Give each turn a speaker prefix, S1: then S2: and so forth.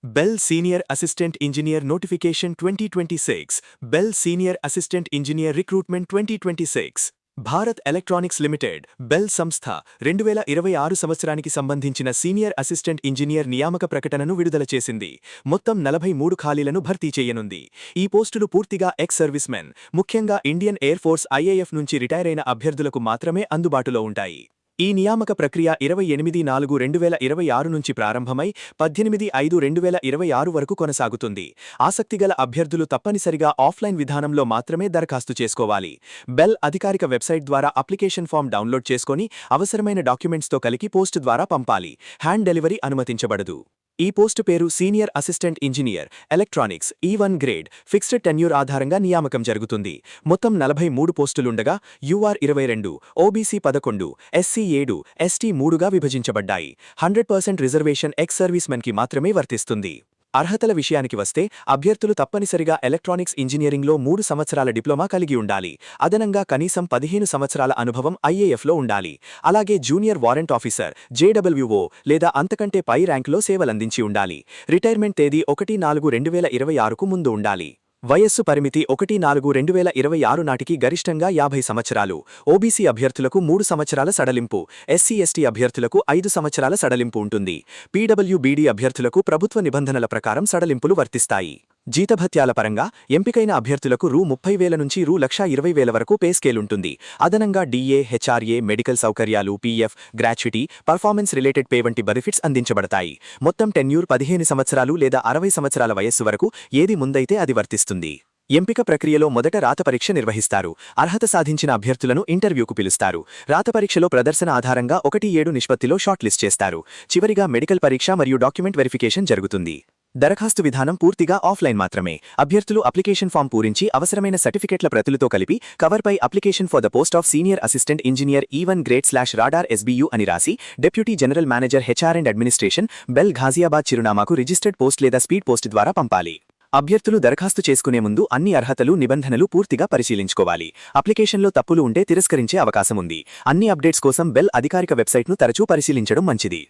S1: Bell Senior Assistant Engineer Notification 2026, Bell Senior Assistant Engineer Recruitment 2026. Bharat electronics limited bell సంస్థ 2026 సంవత్సరానికి సంబంధించిన senior assistant engineer నియామక ప్రకటనను విడుదల చేసింది. మొత్తం 43 ఖాళీలను భర్తీ చేయనుంది. ఈ పోస్టులు పూర్తిగా ఎక్స్ సర్వీస్మెన్, ముఖ్యంగా ఇండియన్ ఎయిర్ ఫోర్స్ ఐఏఎఫ్ నుంచి రిటైర్ అయిన అభ్యర్థులకు మాత్రమే అందుబాటులో ఉంటాయి. ఈ నియామక ప్రక్రియ 28/4/2026 నుంచి ప్రారంభమై 18/5/2026 వరకు కొనసాగుతుంది. ఆసక్తిగల అభ్యర్థులు తప్పనిసరిగా ఆఫ్లైన్ విధానంలో మాత్రమే దరఖాస్తు చేసుకోవాలి. బెల్ అధికారిక వెబ్సైట్ ద్వారా అప్లికేషన్ ఫామ్ డౌన్లోడ్ చేసుకొని అవసరమైన డాక్యుమెంట్స్తో కలిపి పోస్ట్ ద్వారా పంపాలి. హ్యాండ్ డెలివరీ అనుమతించబడదు. ఈ పోస్టు పేరు senior assistant engineer electronics E1 grade fixed tenure ఆధారంగా నియామకం జరుగుతుంది. మొత్తం 43 పోస్టులుండగా యూఆర్ 22, ఓబీసీ 11, ఎస్సీ 7, ఎస్టీ 3గా విభజించబడ్డాయి. 100% రిజర్వేషన్ ఎక్స్ సర్వీస్మెన్కి మాత్రమే వర్తిస్తుంది. అర్హతల విషయానికి వస్తే అభ్యర్థులు తప్పనిసరిగా ఎలక్ట్రానిక్స్ ఇంజనీరింగ్లో 3 సంవత్సరాల డిప్లొమా కలిగి ఉండాలి. అదనంగా కనీసం 15 సంవత్సరాల అనుభవం ఐఏఎఫ్లో ఉండాలి. అలాగే జూనియర్ వారెంట్ ఆఫీసర్ JWO లేదా అంతకంటే పై ర్యాంకులో సేవలందించి ఉండాలి. రిటైర్మెంట్ తేదీ 1/4/2026కు ముందు ఉండాలి. వయస్సు పరిమితి 1/4/2026 నాటికి గరిష్టంగా 50 సంవత్సరాలు. ఓబీసీ అభ్యర్థులకు 3 సంవత్సరాల సడలింపు, ఎస్సీ ఎస్టీ అభ్యర్థులకు 5 సంవత్సరాల సడలింపు ఉంటుంది. పీడబ్ల్యూబీడీ అభ్యర్థులకు ప్రభుత్వ నిబంధనల ప్రకారం సడలింపులు వర్తిస్తాయి. జీతభత్యాల పరంగా ఎంపికైన అభ్యర్థులకు రూ. 30,000 నుంచి రూ. 1,20,000 వరకు పే స్కేల్ ఉంటుంది. అదనంగా DA, HRA, మెడికల్ సౌకర్యాలు, PF, gratuity, performance related pay వంటి బెనిఫిట్స్ అందించబడతాయి. మొత్తం టెన్యూర్ 15 సంవత్సరాలు లేదా 60 సంవత్సరాల వయస్సు వరకు ఏది ముందైతే అది వర్తిస్తుంది. ఎంపిక ప్రక్రియలో మొదట రాత పరీక్ష నిర్వహిస్తారు. అర్హత సాధించిన అభ్యర్థులను ఇంటర్వ్యూకు పిలుస్తారు. రాత పరీక్షలో ప్రదర్శన ఆధారంగా 1:7 నిష్పత్తిలో షార్ట్ లిస్ట్ చేస్తారు. చివరిగా మెడికల్ పరీక్ష మరియు డాక్యుమెంట్ వెరిఫికేషన్ జరుగుతుంది. దరఖాస్తు విధానం పూర్తిగా ఆఫ్లైన్ మాత్రమే. అభ్యర్థులు అప్లికేషన్ ఫామ్ పూరించి అవసరమైన సర్టిఫికెట్ల ప్రతులతో కలిపి కవర్పై application for the post of senior assistant engineer E1 grade /radar SBU అని రాసి deputy general manager HR and administration, BEL Ghaziabad చిరునామాకు రిజిస్టర్డ్ పోస్ట్ లేదా స్పీడ్ పోస్ట్ ద్వారా పంపాలి. అభ్యర్థులు దరఖాస్తు చేసుకునే ముందు అన్ని అర్హతలు, నిబంధనలు పూర్తిగా పరిశీలించుకోవాలి. అప్లికేషన్లో తప్పులు ఉంటే తిరస్కరించే అవకాశం ఉంది. అన్ని అప్డేట్స్ కోసం బెల్ అధికారిక వెబ్సైట్ను తరచూ పరిశీలించడం మంచిది.